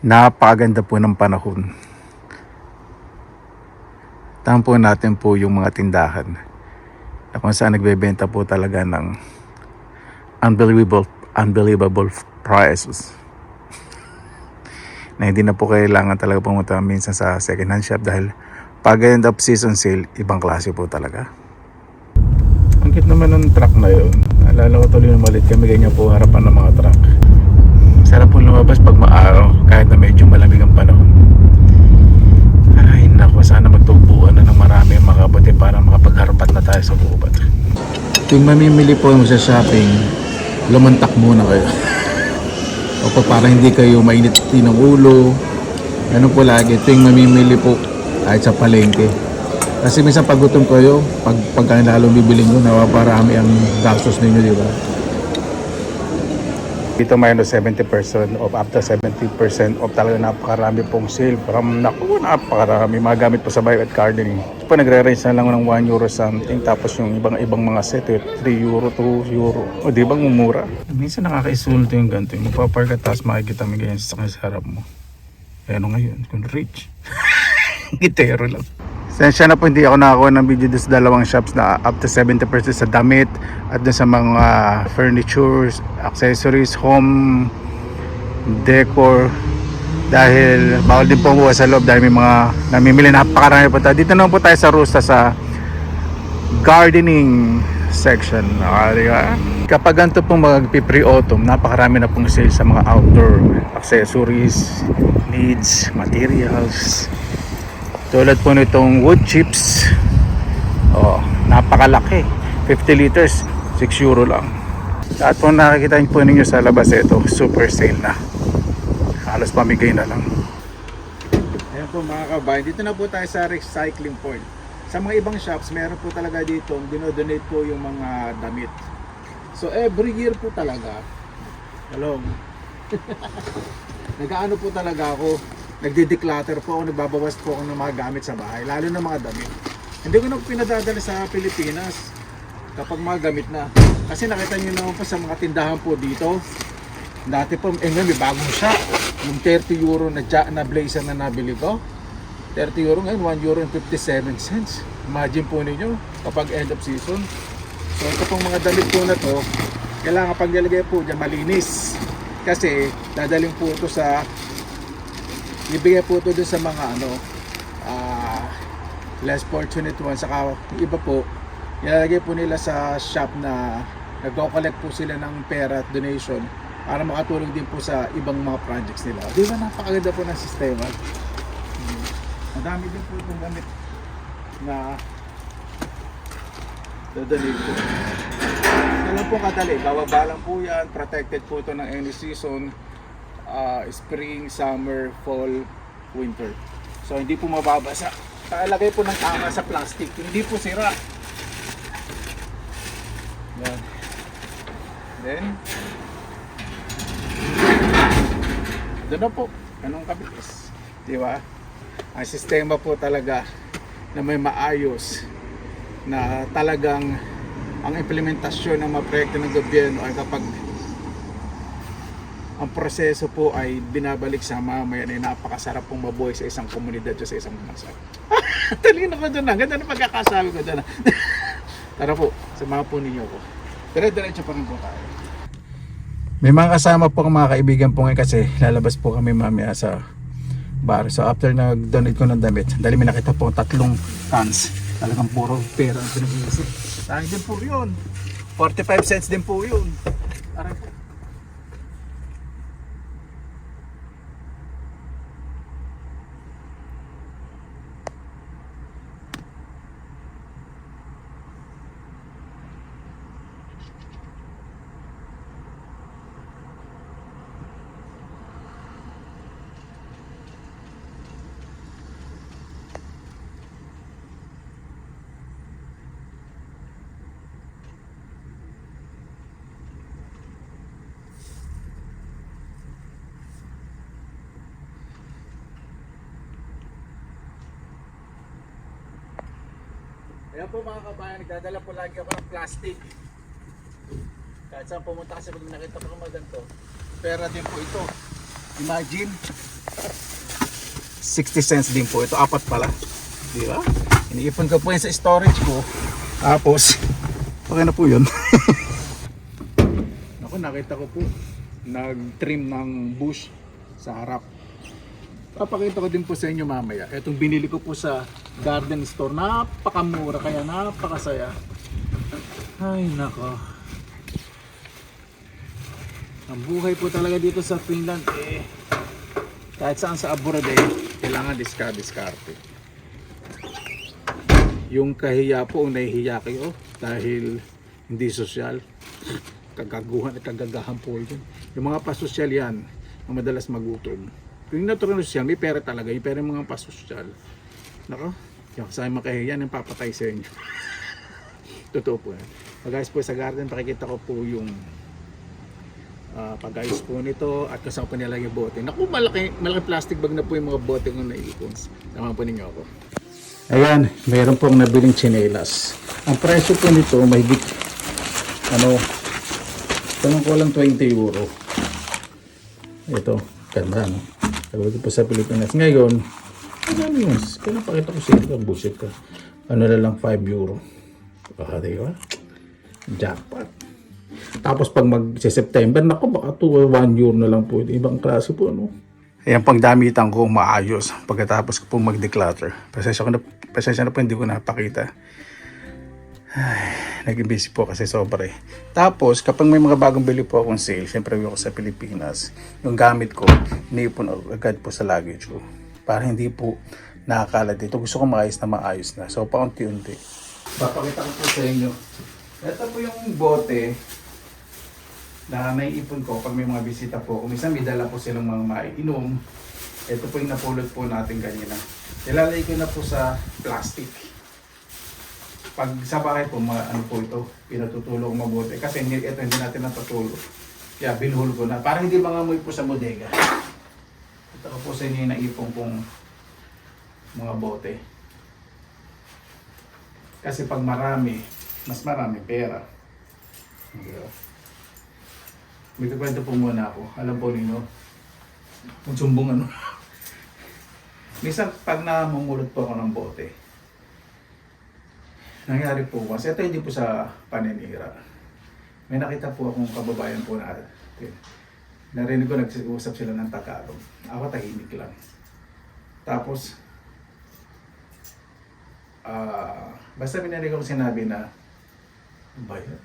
Napakaganda po ng panahon. Tampo natin po yung mga tindahan na kung saan nagbebenta po talaga ng unbelievable prices na hindi na po kailangan talaga pumunta minsan sa second hand shop dahil pag end of season sale, ibang klase po talaga. Ang cute naman ng truck na yun. Alala ko tuloy na malit kami ganyan po harapan ng mga truck. Sarap po lumabas pag maaraw kahit na medyo malamig ang panahon. Ay naku, sana magtubuan na ng marami ang makabuti para makapagharpat na tayo sa gubat. Kung mamimili po sa shopping, lumantak muna kayo. O para hindi kayo mainit ng ulo. Ano po lagi, tuwing mamimili po kahit sa palengke. Kasi minsan pag gutom kayo, pagka lalong bibiling ko, napaparami ang gastos ninyo, di ba? Dito minus 70% off, up to 70% off, talaga napakarami pong sale. Napakarami mga gamit po sa bio at gardening. Po nagre-range na lang ng 1 euro something, tapos yung ibang mga set 3 euro, 2 euro. O di ba mumura? Minsan nakakaisulto yung ganito. Magpapark at tapos makikita mo ganyan sa harap mo. Eh ano ngayon? Kung rich. Gitero lang. Sensya na po hindi ako nakakuha ng video doon sa dalawang shops na up to 70% sa damit at doon sa mga furnitures, accessories, home decor, dahil bawal din po bukas sa loob dahil may mga namimili, napakarami po tayo. Dito naman po tayo sa Rusta sa gardening section. Diba? Kapag ganito pong mag-pre-autumn, napakarami na pong sale sa mga outdoor accessories, needs, materials. Tulad po nitong wood chips. Napakalaki. 50 liters, 6 euro lang. At po nakikita po ninyo sa labas ito, super sale na. Halos pamigay na lang. Ayan po mga kabayan, dito na po tayo sa recycling point. Sa mga ibang shops, meron po talaga dito, dinodonate po yung mga damit. So every year po talaga, hello, nag-ano po talaga ako, nagde-declutter po ako, nagbabawas po ako ng mga gamit sa bahay, lalo na mga damit. Hindi ko na pinadadala sa Pilipinas kapag mga gamit na. Kasi nakita nyo naman po sa mga tindahan po dito, dati po, ngayon may bagong shop. Yung 30 euro na blazer na nabili ko, 30 euro ngayon, 1 euro and 57 cents. Imagine po ninyo, kapag end of season. So ito pong mga damit po na to, kailangan pag nilagay po dyan malinis. Kasi dadaling po ito sa, ibigay po ito doon sa mga less fortunate ones. Saka yung iba po, ilalagay po nila sa shop na nagko-collect po sila ng pera at donation para makatulong din po sa ibang mga projects nila. Di ba napakaganda po ng sistema? Madami din po itong gamit na dadalhin po. Alam po kadali, bababa lang po yan, protected po ito ng any season, spring, summer, fall, winter. So hindi po mababasa. Kalagay po ng tama sa plastic, hindi po sira. Yan. Then doon na po, anong kabilis, di ba? Ang sistema po talaga na may maayos na talagang ang implementasyon ng mga proyekto ng gobyerno ay kapag ang proseso po ay binabalik sa mamayan ay napakasarap pong mabuhay sa isang komunidad o sa isang bansa. Talino ko doon na, ganda na pagkakasabi ko doon na. Tara po, samahan po ninyo ko. Dire-diretso pa rin po tayo. May mga kasama po ang mga kaibigan po ngayon kasi lalabas po kami mamaya sa bar. So after nag-donate ko ng damit, dahil may nakita po 3 cans. Talagang puro pera ang pinag-iisip. Sayang din po yun. 45 cents din po yun. Tara po. Ayan po mga kabayan, nagdadala po lagi ako ng plastic. Kahit saan pumunta kasi pag nakita ko ng ganito, pera din po ito. Imagine, 60 cents din po. Ito, apat pala. Di ba? Iniipon ko po yan sa storage ko. Tapos, okay na po yun. Ako, nakita ko po, nag-trim ng bush sa harap. Papakita ko din po sa inyo mamaya. Itong binili ko po sa garden store. Napakamura, kaya napakasaya. Ay, nako. Ang buhay po talaga dito sa Finland, kahit saan sa abroad, kailangan diskarte. Yung kahiya po, nahihiya kayo dahil hindi sosyal. Kagaguhan at kagagahan po yun. Yung mga pasosyal yan, ang madalas magutom. Yung natural sosyal, may pera talaga. Yung pera yung mga pasosyal. Nako, yung kasama makahiya, yung papatay sa inyo. Totoo po yan. Pag-ayos po sa garden, pakikita ko po yung pag-ayos po nito at kasama po nila yung bote. Naku, malaki plastic bag na po yung mga bote kong naipon. Sama po ninyo ako. Ayan, mayroon pong nabiling tsinelas. Ang presyo po nito, mahigit, tanong ko lang 20 euro. Ito, ganda, no? Sabi po sa Pilipinas. Ngayon, ano yun? Kaya pakita ko siya, bullshit ka. Ano na lang, 5 euro. Diba? Jackpot. Tapos pag mag-September, naku, baka 1 euro na lang po. Ibang klase po, no? Ayan pang damitan ko maayos pagkatapos ko po mag-declutter. Pasensya na po, hindi ko napakita. Ay, naging busy po kasi sobra. Tapos, kapag may mga bagong bili po akong sale, siyempre ako sa Pilipinas, yung gamit ko, iniipon agad po sa luggage ko. Para hindi po nakakalat dito. Gusto ko maayos na. So, paunti-unti. Papakita ko po sa inyo. Ito po yung bote na naiipon ko pag may mga bisita po. Kung minsan may dala po silang mga maiinom. Ito po yung napulot po natin kanina. Ilalagay ko na po sa plastic. Pag sa bahay po, ano po ito, pinatutulog mabuti. Kasi ito hindi natin natutulog. Kaya binuhol ko na. Para hindi mangamoy po sa bodega. Ito ko po sa inyo yung naipon kong mga bote. Kasi pag marami, mas marami pera. May kakwento po muna ako. Alam po ninyo, kung sumbong ano. Minsan pag namumulot po ako ng bote, nangyari po kasi ito hindi po sa paninira. May nakita po akong kababayan po natin. Narinig ko nag-uusap sila ng Tagalog. Ako tahimik lang. Tapos, basta binarinig ako sinabi na, bayan,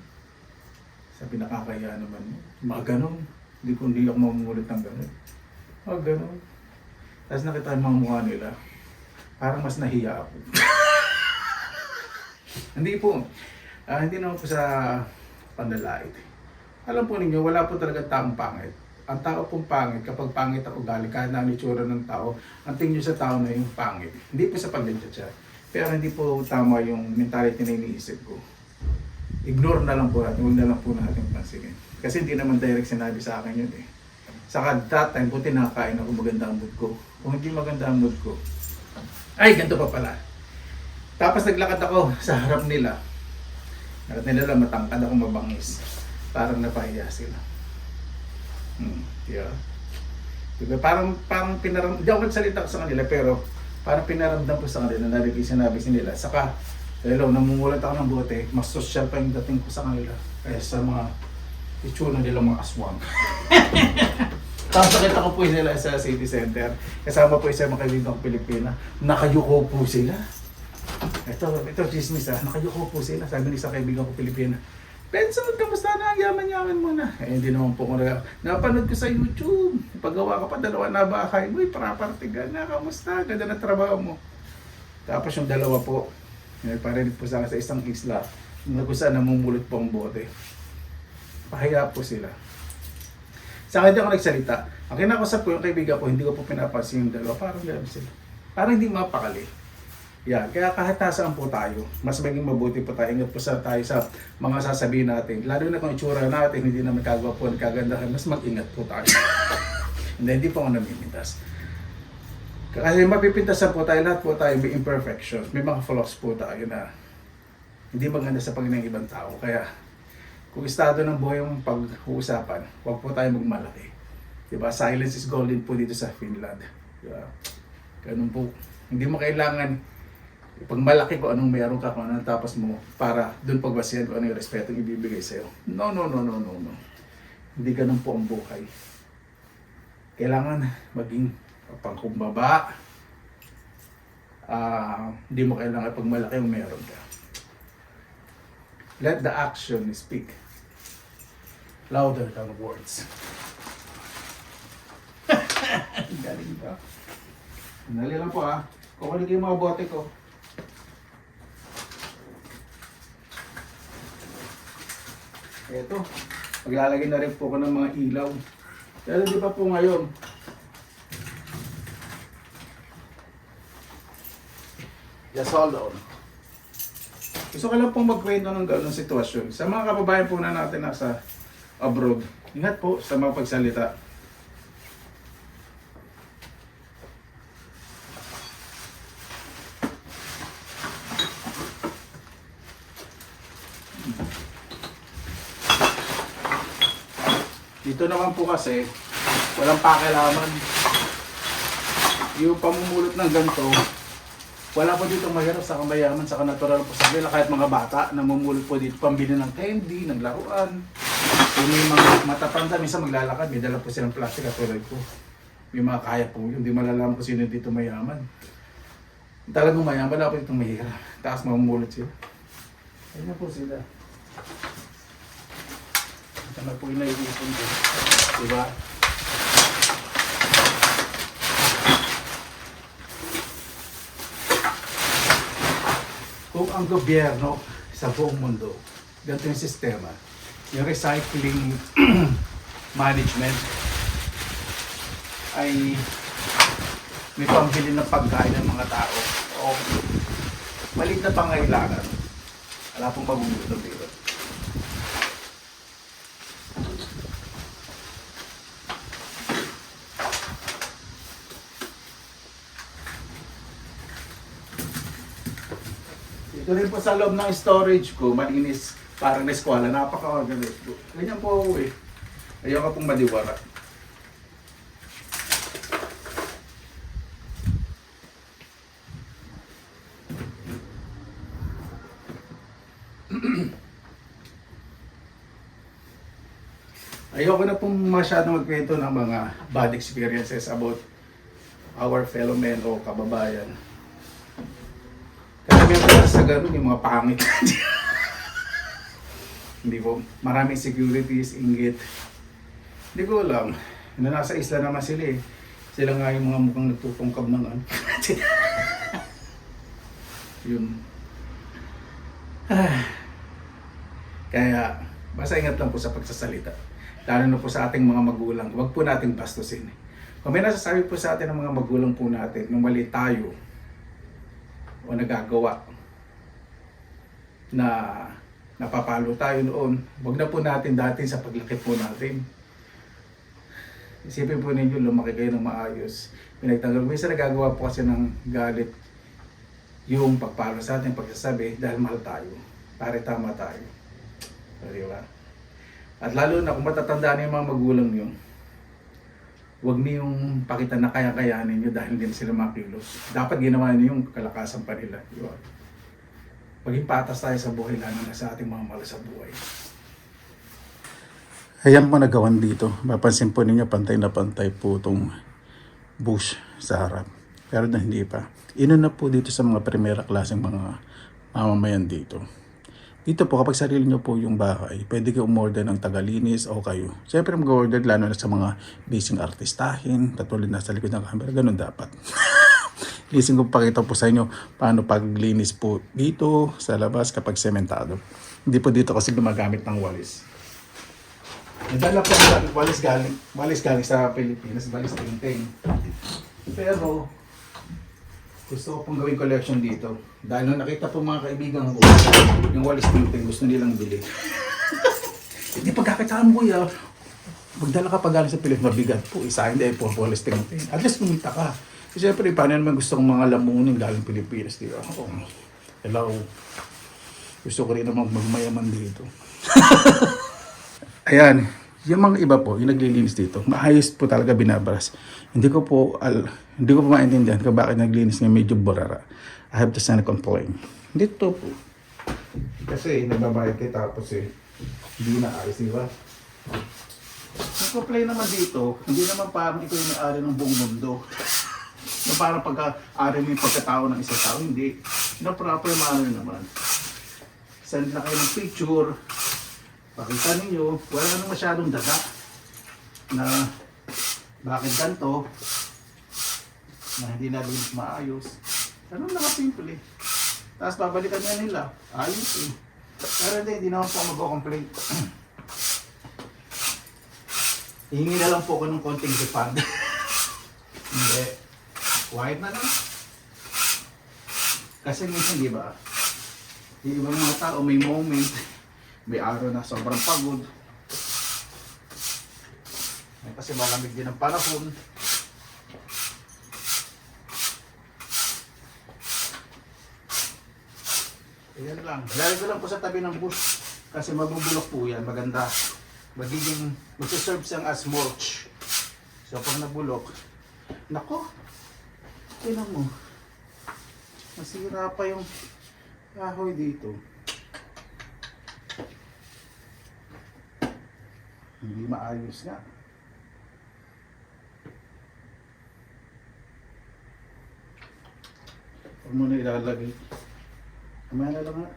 sabi nakakaya naman mo. Mga ganon. Hindi ako mamumulit ng ganon. Mga ganon. Tapos nakita yung mga mukha nila. Parang mas nahiya ako. Hindi po. Hindi naman po sa pandalait. Alam po ninyo, wala po talaga taong pangit. Ang tao pong pangit, kapag pangit ako galing, kahit na ang itsura ng tao, ang tingin nyo sa tao na yung pangit. Hindi po sa pagdadya. Pero hindi po tama yung mentality na iniisip ko. Ignore na lang po natin, huwag na lang po natin pansinin. Kasi hindi naman direct sinabi sa akin yun eh. Saka that time, buti nakakain ako, maganda ang mood ko. Kung hindi maganda ang mood ko, ay, ganito pa pala. Tapos naglakad ako sa harap nila. Harap nila matangkad ako mabangis. Parang napahiya sila. Yeah. Diba? Parang pinaramdam, hindi ako nagsalita sa kanila, pero parang pinaramdam ko sa kanila, narinig sinabi nila. Saka, hello, namumulat ako ng bote, mas social pa yung dating ko sa kanila. Kaya sa mga itsura nila mga aswang. Tapos nakita ko po sila sa city center. Kasama po isa mga kaibigan ko Pilipina. Nakayuko po sila. Ito chismis nakayuko po sila. Sabi ni sa kaibigan ko Pilipina, Benson, kamusta na? Yaman-yaman mo na. Eh, hindi naman po ko napanood ko sa YouTube. Paggawa ka pa, 2 na bahay. Uy, parapartigan na. Kamusta? Ganda na trabaho mo. Tapos yung dalawa po, parinig po sa isang isla. Na kung saan namumulot po ang bote. Pahiya po sila. Sa akin di ako nagsalita. Ang kinakausap ko yung kaibigan ko, hindi ko po pinapansin yung dalawa. Parang gano'n sila. Parang hindi mapakali. Yan. Kaya kahit nasaan po tayo, mas maging mabuti po tayo. Ingat po tayo sa mga sasabihin natin. Lalo na kung itsura natin, hindi naman kagwa po, nagkagandahan, mas mag-ingat po tayo. Hindi po ako namimintas. Kasi mapipintasan po tayo, lahat po tayo may imperfections. May mga flaws po tayo na hindi maganda sa pagiging ng ibang tao. Kaya kung estado ng buhay yung pag-uusapan, huwag po tayo magmalaki. Diba? Silence is golden po dito sa Finland. Diba? Ganun po. Hindi mo kailangan pag malaki ko anong meron ka, kung anong tapos mo, para doon pagbasihan ko ano yung respeto ibibigay sa'yo. No, no, no, no, no, no. Hindi ganun po ang buhay. Kailangan maging pangkumbaba. Hindi mo kailangan pag malaki yung meron ka. Let the action speak louder than words. Galing ba? Dali lang po ha. Kukunin ko yung mga bote ko. Ito, maglalagay na rin po ko ng mga ilaw. Pero di pa po ngayon. Just hold on. Gusto ko lang pong magkwento ng gano'ng sitwasyon. Sa mga kababayan po na natin nasa abroad, ingat po sa mga pagsalita. Dito naman po kasi, walang pakialaman. Yung pamumulot ng ganito, wala po dito mahirap sa kamayaman, sa natural po sa kanila. Kahit mga bata, namumulot po dito, pambili ng candy, ng laruan. Kung may mga matatanda, minsan maglalakad, may dala po silang plastic at tulad ko. May mga kaya po yun, hindi malalaman ko sino dito mayaman. Talagang mayaman, wala po dito mahirap. Taas mamumulot sila. Ayun na po sila. Ito na po yung naiipon ko. Diba? Kung ang gobyerno sa buong mundo, ganito yung sistema, yung recycling management ay may pambili ng pagkain ng mga tao o maliit na pangailangan, wala pong pagmumulot ng pera. Ito rin po sa loob ng storage ko, malinis, parang na eskwela, napaka-organized po. Ganyan po ako eh. Ayaw ka pong madiwara. Ayoko na pong masyadong magkwento ng mga bad experiences about our fellow men o kababayan. Kasi may sa ganun yung mga pangit. Hindi po, maraming securities, inggit. Hindi ko alam. Nasa isla naman sila eh. Sila nga yung mga mukhang nagtutungkab ng ano. Yun. Kaya, basta ingat lang po sa pagsasalita. Lalo na po sa ating mga magulang. Huwag po nating bastusin. Kung may nasasabi po sa atin ng mga magulang po natin, nung mali tayo, o nagagawa na napapalo tayo noon, huwag na po natin dati sa paglaki po natin. Isipin po ninyo, lumaki kayo ng maayos. Pinagtanggol, minsan nagagawa po kasi ng galit yung pagpalo sa atin, pagsasabi, dahil mahal tayo. Pare tama tayo. Diba? At lalo na kung matatandaan yung mga magulang nyo, huwag niyong pakita na kaya-kayanin nyo dahil hindi na sila makilos. Dapat ginawa niyo yung kalakasan pa nila. Diba? Maging patas tayo sa buhay, lalo na sa ating mga mahal sa buhay. Ayan po nagawan dito. Mapansin po ninyo, pantay na pantay po itong bush sa harap. Pero na hindi pa. Ino na po dito sa mga primera klaseng mga mamamayan dito. Dito po, kapag sarili nyo po yung bahay, pwede kayo umorder ng tagalinis o kayo. Siyempre mag-order lalo na sa mga busy artistahin, katulad na sa likod ng camera, ganun dapat. Lising ko pakita po sa inyo paano paglinis po dito sa labas kapag sementado. Hindi po dito kasi gumagamit ng walis. Nadala po ang walis galing sa Pilipinas, walis tingting. Pero, gusto ko pong gawing collection dito. Dahil nung nakita po mga kaibigan ko, yung walis tingting gusto nilang bili. Hindi pagkakitaan mo kuya, magdala ka pa galing sa Pilipinas, mabigat po. Isa hindi po walis tingting. At least kumita ka. Kasi siyempre, paano naman gusto kong mga lamunin galing Pilipinas, di ba? Oh, hello. Gusto ko rin naman magmayaman dito. Ayan. Yung mga iba po, yung naglilinis dito, maayos po talaga binabaras. Hindi ko po maintindihan kung bakit naglilinis ng medyo burara. I have to send a complaint. Dito po. Kasi nagbabayad kayo tapos hindi na ayos, di ba? Yung complaint naman dito, hindi naman parang ito yung may-ari ng buong mundo. Na parang pagka-ari mo yung pagkatao ng isang tao, hindi. Na proper manner naman. Send na kayo ng picture. Pakita ninyo, wala nang masyadong daga na bakit ganito na hindi na maayos. Ganun lang simple. Tapos babalikan niya nila. Ayos eh. Pero hindi naman po ako mag-complain. Hihingi na lang po ako ng konting refund. Hindi. Quiet na lang. Kasi minsan di ba, yung ibang mga tao may moment, may araw na sobrang pagod. May kasi malamig din ang panahon. Ayan lang. Lalo ko lang po sa tabi ng bush. Kasi mabubulok po yan. Maganda. Magsiserve siyang as mulch. So pag nabulok, nako, tinan mo. Masira pa yung kahoy dito. Hindi maayos nga. Huwag mo na ilalagay. Kamaya na lang nga.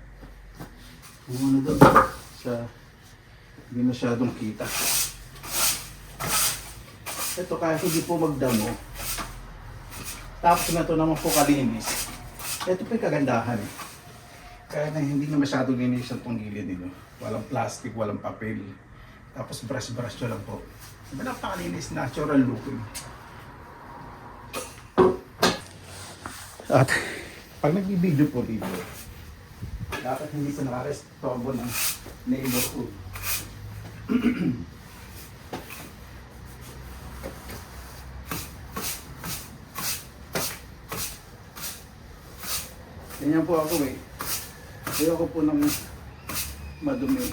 Huwag mo na doon. Hindi masyadong kita. Ito kahit hindi po magdamo. Tapos na ito naman po kalinis. Ito po yung kagandahan eh. Kaya na hindi na masyadong linis itong gilid nito. Walang plastic, walang papel. Tapos brush nyo lang po. Diba napakalinis, natural looking. At pag nag-video po dito, dapat hindi po nakarestorbo ng neighborhood. Ganyan po ako eh. Ayoko po ng madumi.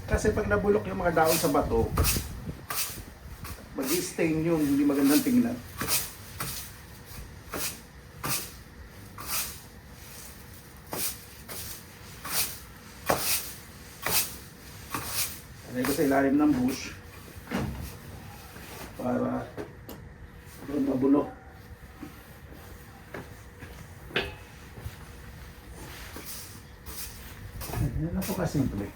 Kasi pag nabulok yung mga daon sa bato, mag-stain yun, hindi magandang tingnan. Lagay ko sa ilalim ng bush para doon mabulok. Yan na po kasimple.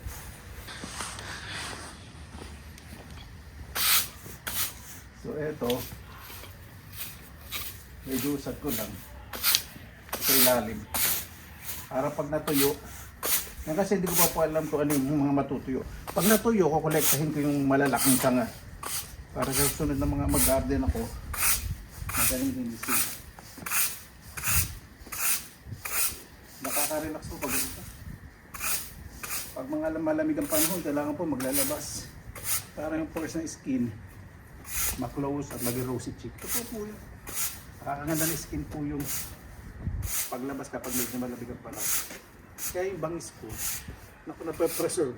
So eto, medyo usad ko lang sa ilalim. Para pag natuyo, yan kasi hindi ko pa po alam kung ano yung mga matutuyo. Pag natuyo, kukolektahin ko yung malalaking sanga. Para sa susunod na mga mag-garden ako, magaling din isi. Nakaka-relax po pag ito. Pag mga malamig ang panahon, kailangan po maglalabas. Para yung pores ng skin ma-close at maging rosy cheek. Ito po yun. Nakakaganda ng skin po yung paglabas kapag medyo malamig ang panahon. Kaya yung bangis ko, naku, na-preserve.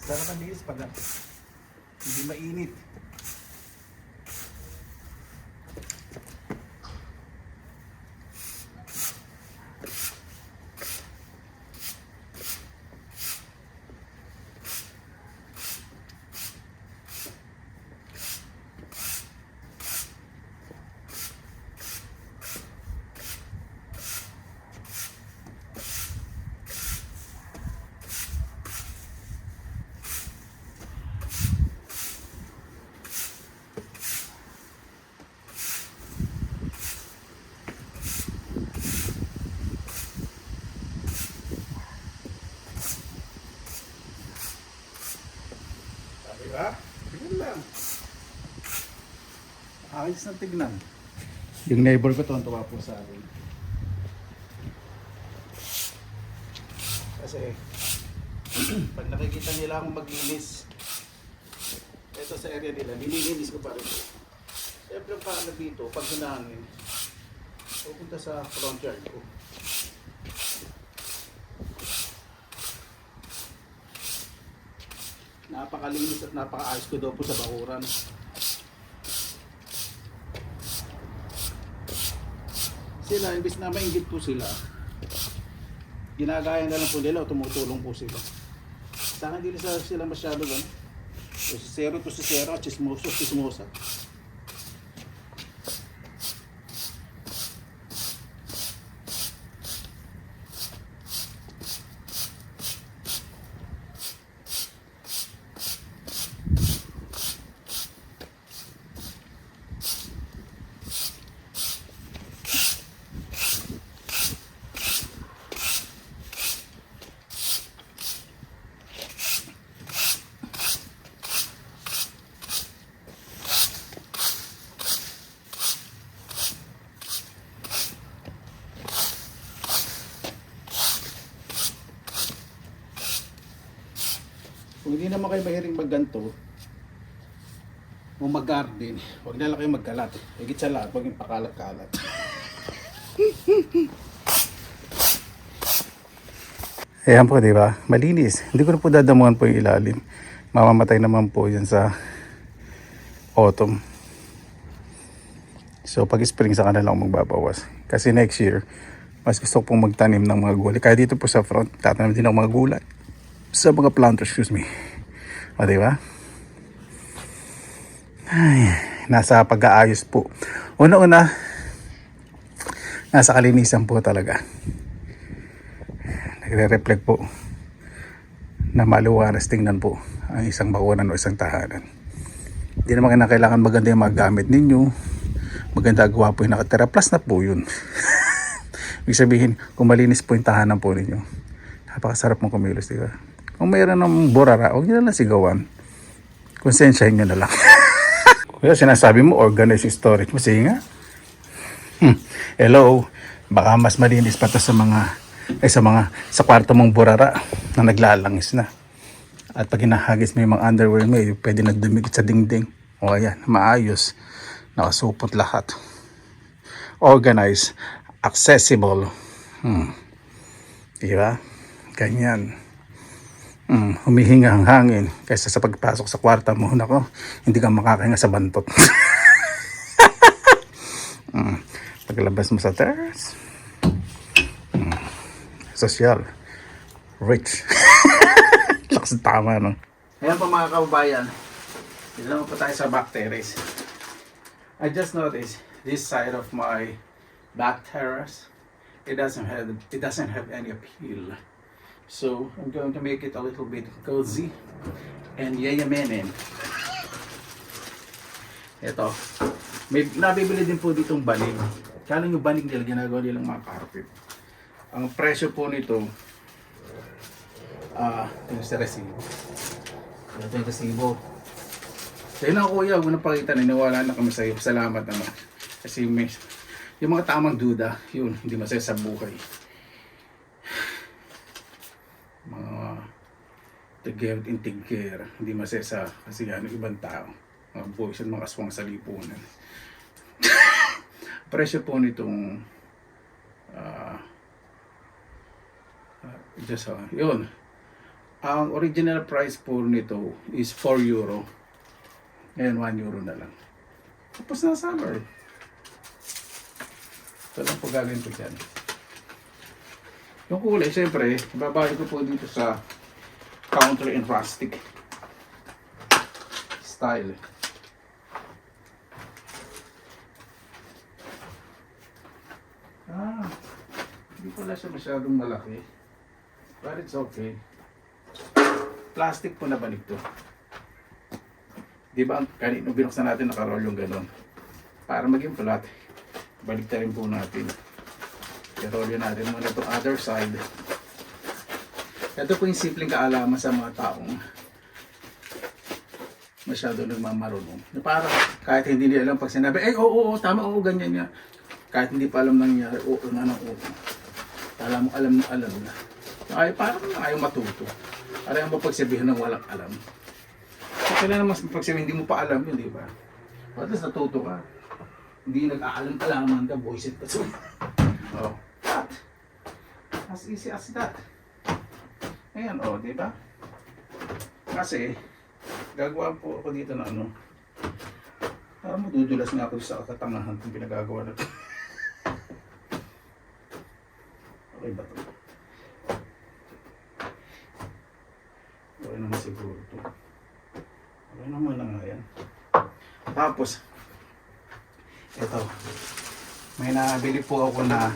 Sarap ang linis pag hindi mainit. Diba? Tignan lang. Ayos na tignan. Yung neighbor ko tuwa po sa akin. Kasi pag nakikita nila akong maglinis, ito sa area nila, nililinis ko pa rin. Siyempre paano dito, pag hinangin, pupunta sa front yard ko. Napakalinis at napakaayos ko daw po sa bakuran. Sila, imbis na mainggit po sila, ginagaya na lang po nila o tumutulong po sila. Sa akin, hindi sila masyado gano'n. Si Zero to si Zero, chismoso, chismosa. Kung hindi naman kayo mahiring magganto o mag-garden, huwag na lang kayo magkalat. Higit sa lahat, huwag yung pakalat-kalat. Ayan po, di ba? Malinis. Hindi ko na po dadamuhan po yung ilalim. Mamamatay naman po yan sa autumn. So pag spring sa kanila ako magbabawas. Kasi next year, mas gusto ko pong magtanim ng mga gulay. Kaya dito po sa front, tatanim din ako mga gulay. Sa mga planters, excuse me. O, diba? Ay, nasa pag-aayos po. Una-una, nasa kalinisan po talaga. Nagre-reflect po na maluwaras tingnan po ang isang bakuran o isang tahanan. Hindi naman kailangan maganda yung mga gamit ninyo. Maganda gawa po yung nakatira. Plus na po yun. Ibig sabihin, kung malinis po yung tahanan po ninyo, napakasarap mong kumilos, diba? Kung mayroon ng burara, huwag nyo na lang sigawan. Konsensyahin nyo na lang. Kaya sinasabi mo, organize yung storage mo. Sige nga. Hello. Baka mas malinis pa to sa sa kwarto mong burara na naglalangis na. At pag hinahagis mo yung mga underwear mo, pwede na dumikit sa dingding. O ayan, maayos. Nakasupot lahat. Organize. Accessible. Diba? Ganyan. Humihinga ang hangin kaysa sa pagpasok sa kwarta mo. Nako, hindi ka makakahinga sa bantot. Paglabas mo sa terrace, social, rich. Lakas tama, no? Ayan po mga kababayan, dito naman po tayo sa back terrace. I just noticed this side of my back terrace, it doesn't have any appeal. So I'm going to make it a little bit cozy and yayamanin. Ito, may nabibili din po ditong banig. Kala nyo banig nila, ginagawa nilang mga carpet. Ang presyo po nito, yung sa resibo. Ito yung resibo. Sa'yo na kuya, huwag na pakita, niniwala na kami sa'yo. Salamat naman. Kasi yung mga tamang duda, yun, hindi masaya sa buhay. Mga tigger, hindi masaya sa kasi ibang tao. Mga boys at mga aswang sa lipunan. Presyo po nitong yun. Ang original price po nito is 4 euro. Ngayon 1 euro na lang. Tapos na summer. Ito lang po gagawin ko dyan. Yung kulay, siyempre, babahay ko po dito sa counter and rustic style. Hindi pala siya masyadong malaki. But it's okay. Plastic po na balik to. Di ba kanino binuksan natin nakaroll yung ganon? Para maging flat, balik rin po natin. I-roll natin muna itong other side. Ito po yung simpleng kaalaman sa mga taong masyado nagmamarunong. Na parang kahit hindi nila alam pag sinabi, oo, tama, oo, ganyan niya. Kahit hindi pa alam nangyari, oo na, oo. Alam na. Ay, parang ayaw matuto. Ayaw mo pagsabihin ng walang alam. So, kailangan mas pagsabihin, hindi mo pa alam yun, di ba? At least natuto ka. Hindi nag-aalam-alaman ka, buisit ka. Oh. That. As easy as that. Ayan, di ba? Kasi, Gagawa po ako dito na ano. Parang madudulas nga ako sa katangahan kung pinagagawa na ito. Okay ba ito? Okay naman siguro ito. Okay naman na nga yan. Tapos, ito. May nabili po ako na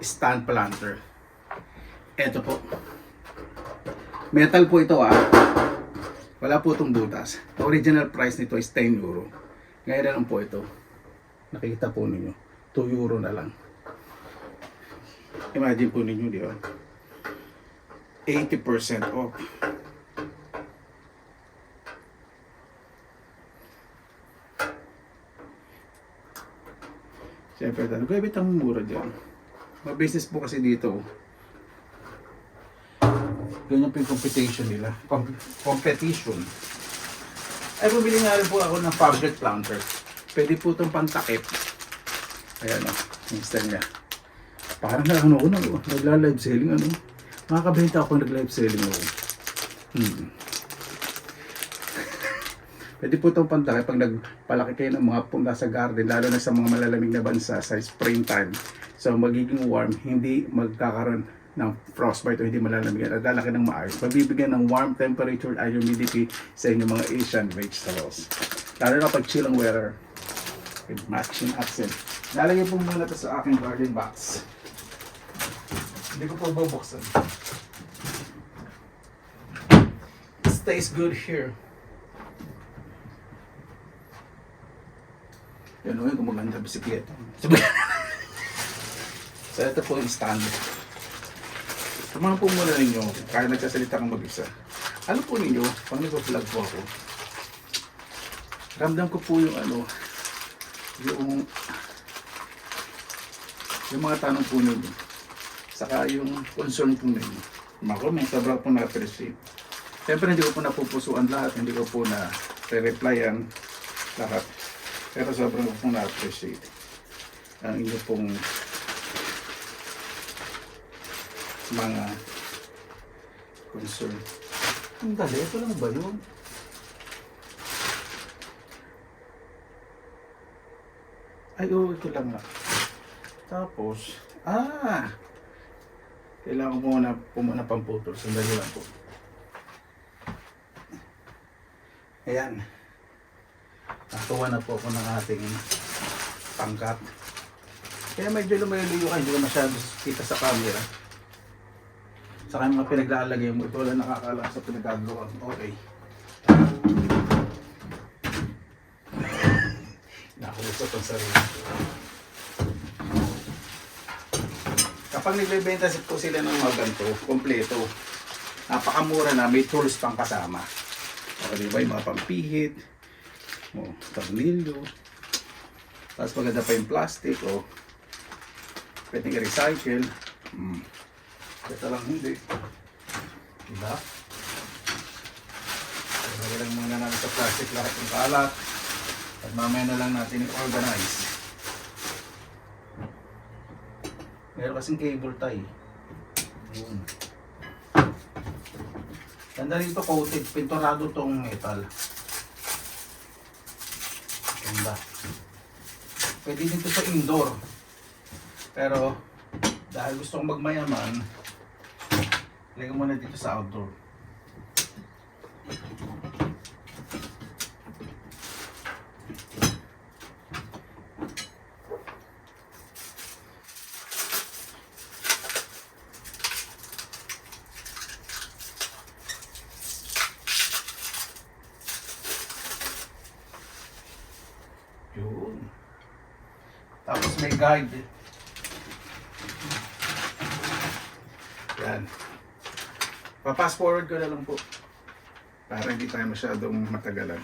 stand planter. Ito po. Metal po ito Wala po itong butas. The original price nito is 10 euro. Ngayon na lang po ito. Nakikita po ninyo. 2 euro na lang. Imagine po ninyo, di ba? 80% off. Siyempre, gabit ang mura dyan. Mga business po kasi dito. Ganyan po yung competition nila. Competition. Ay, bumili nga rin po ako ng fabric planter. Pwede po itong pantakip. Ayan yung style niya. Parang nagla-live selling Makakabenta ako nag-live selling ako. Pwede po itong pantakip pag nagpalaki kayo ng mga punta sa garden, lalo na sa mga malalamig na bansa sa springtime. So magiging warm, hindi magkakaroon ng frostbite o hindi malalamig at lalaki ng maayos. Mabibigyan ng warm temperature and humidity sa inyong mga Asian vegetables. Lalo na pag chill ang weather. With matching accent. Lalagay po muna ito sa aking garden box. Hindi ko po bubuksan. It stays good here. Yan o yung gumaganda bisikleta. So ito po yung stand. Samahan po muna ninyo, kaya nagsasalita kang mag-isa. Ano po ninyo, pag nag-vlog po ako, ramdam ko po yung yung mga tanong po ninyo, saka yung concern po ninyo. Ako, may sobra po na-appreciate. Siyempre hindi ko po napupusuan lahat, hindi ko po na re-replyan lahat. Pero sobrang ko po na-appreciate ang inyo pong mga concern. Ang dali, ito lang ba yun? Ay, oo, ito lang nga. Tapos, kailangan ko muna pamputol. Sandali lang po. Ayan. Natuwa na po ako ng ating pangkat. Kaya medyo lumayo-liyo kayo, hindi ko masyado kita sa camera. Saka yung mga pinaglalagay mo, ito wala nakakaalam sa pinagagawa. Okay. Nakalusot ang sarili. Kapag nagbebenta po sila ng mga ganito, kompleto. Napakamura na, may tools pang kasama. O, diba yung mga pampihit, tornilyo, tapos maganda pa yung plastic, pwedeng i-recycle. Ito lang hindi. Diba? Lagay lang muna natin sa plastic lahat ng kalat. At mamaya na lang natin i-organize. Meron kasing cable tie. Yun. Ganda rito coated. Pinturado tong metal. Ganda. Pwede dito sa indoor. Pero dahil gusto kong magmayaman, lagay muna dito sa outdoor. Yun. Tapos may guide. Yan. Pa-fast forward ko na lang po. Para hindi tayo masyadong matagalan.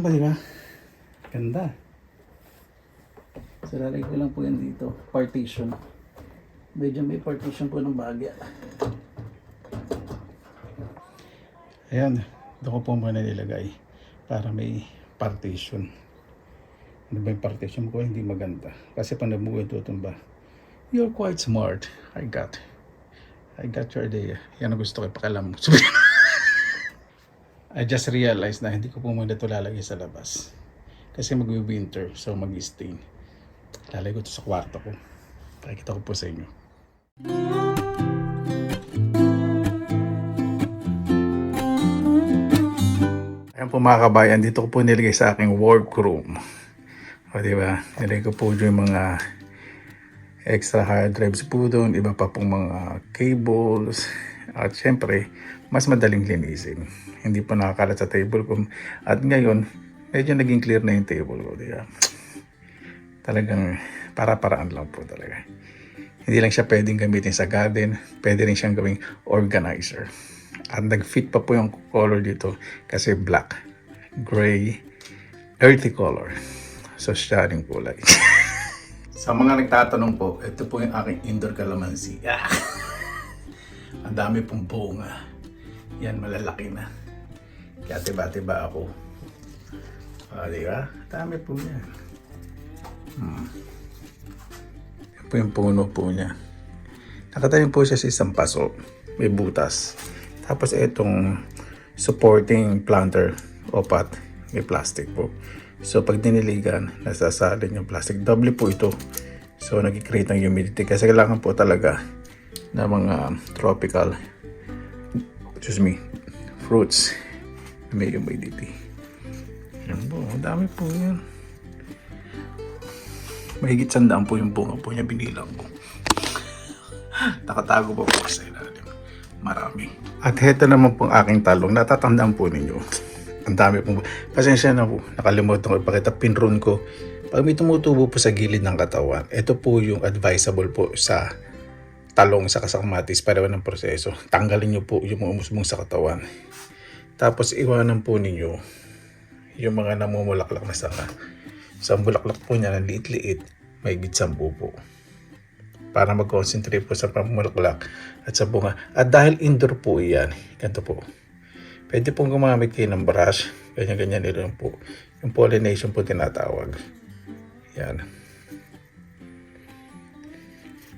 ba, di ba? Ganda. So, lalagay ko lang po yan dito. Partition. Medyo may partition po ng bagya. Ayan. Doon ko po muna nilagay para may partition. Ano ba yung partition ko? Hindi maganda. Kasi pag nabuo ito ba? You're quite smart. I got your idea. Yan ang gusto ko ipakialam mo. I just realized na hindi ko po muna ito lalagay sa labas. Kasi mag-winter, so mag-stain. Lalagay ko ito sa kwarto ko. Pakikita ko po sa inyo. Ayan po mga kabayan, dito ko po nilagay sa aking workroom. O diba, nilagay ko po yung mga extra hard drives po doon, iba pa pong mga cables, at syempre, mas madaling linisin. Hindi pa nakakalat sa table ko. At ngayon, medyo naging clear na yung table ko. Diba? Talagang para-paraan lang po talaga. Hindi lang siya pwedeng gamitin sa garden, pwede rin siyang gawing organizer. At nag-fit pa po yung color dito kasi black, gray, earthy color. So, siya rin kulay. Sa mga nagtatanong po, ito po yung aking indoor calamansi. Ang dami pong bunga. Yan, malalaki na. Kaya tiba-tiba ako. Diba? Dami po yan. Yan po yung puno po niya. Nakatanim po siya sa isang paso. May butas. Tapos itong supporting planter o pot, may plastic po. So pag diniligan, nasasalin yung plastic. Double po ito. So nag-create ng humidity. Kasi kailangan po talaga ng mga tropical fruits na may humidity. Yan po, dami po yan. Mahigit 100 po yung bunga po niya, binilang ko. Nakatago pa po sa ilalim. Marami. At heto naman po ang aking talong. Natatandaan po ninyo. Ang dami po. Pasensya na po. Nakalimutan ko ipakita. Pinrun ko. Pag may tumutubo po sa gilid ng katawan, ito po yung advisable po sa talong sa kasakamatis para ng proseso. Tanggalin nyo po yung mga umusbong sa katawan. Tapos iwanan po ninyo yung mga namumulaklak na sanga. So ang bulaklak po niya ng liit-liit, may higit 10 po. Para mag-concentrate po sa pamumulaklak at sa bunga. At dahil indoor po yan, ganito po. Pwede pong gumamit kayo ng brush, ganyan-ganyan nila po. Yung pollination po tinatawag. Yan.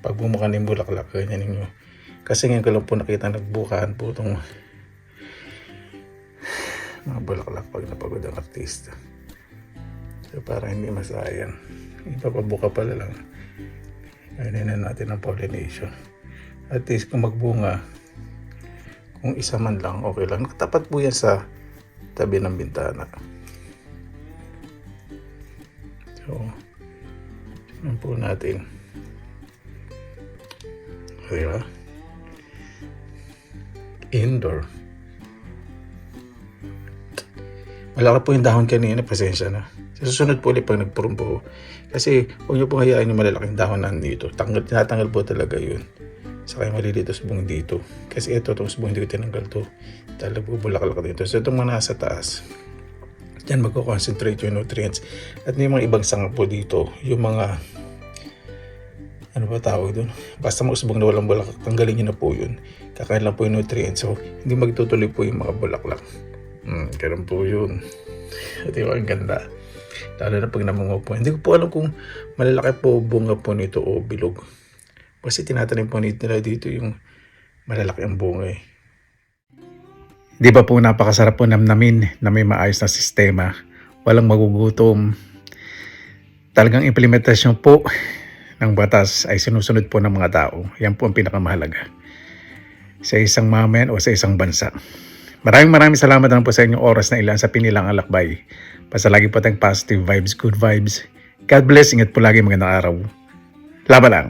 Pag bumuka ng bulaklak, ganyan ninyo. Kasi ngayon ko lang po nakita nagbukaan po itong mga bulaklak pag napagod ang artista. So para hindi masayang. Ipapabuka pala lang. Ngayon na natin ang pollination. At least kung magbunga, kung isa man lang, okay lang. Nakatapat po yan sa tabi ng bintana. So, yun po natin. Diba? Indoor. Malaki po yung dahon kanina, pasensya na. Sa susunod po ulit pag nagpurum po. Kasi huwag niyo po hayaan yung malalaking dahon nandito. Tinatanggal po talaga yun. Saka yung maliliit usbong dito. Kasi ito, itong usbong hindi ko tinanggal to. Talagang bubulaklak dito. So itong mga nasa taas, dyan magko-concentrate yung nutrients. At may mga ibang sanga po dito. Yung mga, ano ba tawag doon? Basta mga usbong na walang bulaklak, tanggalin nyo na po yun. Kakain lang po yung nutrients. So hindi magtutuloy po yung mga bulaklak. Ganun po yun. At diba, ang ganda. Lalo na pag namungo po. Hindi ko po alam kung malalaki po bunga po nito o bilog. Kasi tinatanim po nila dito yung malalaki ang bunga eh. Di ba po napakasarap po namnamin na may maayos na sistema. Walang magugutom. Talagang implementasyon po ng batas ay sinusunod po ng mga tao. Yan po ang pinakamahalaga. Sa isang mamayan o sa isang bansa. Maraming salamat naman po sa inyong oras na ilan sa Pinilang Alakbay. Basta lagi po tayong positive vibes, good vibes. God bless, ingat po lagi, magandang araw. Laban lang!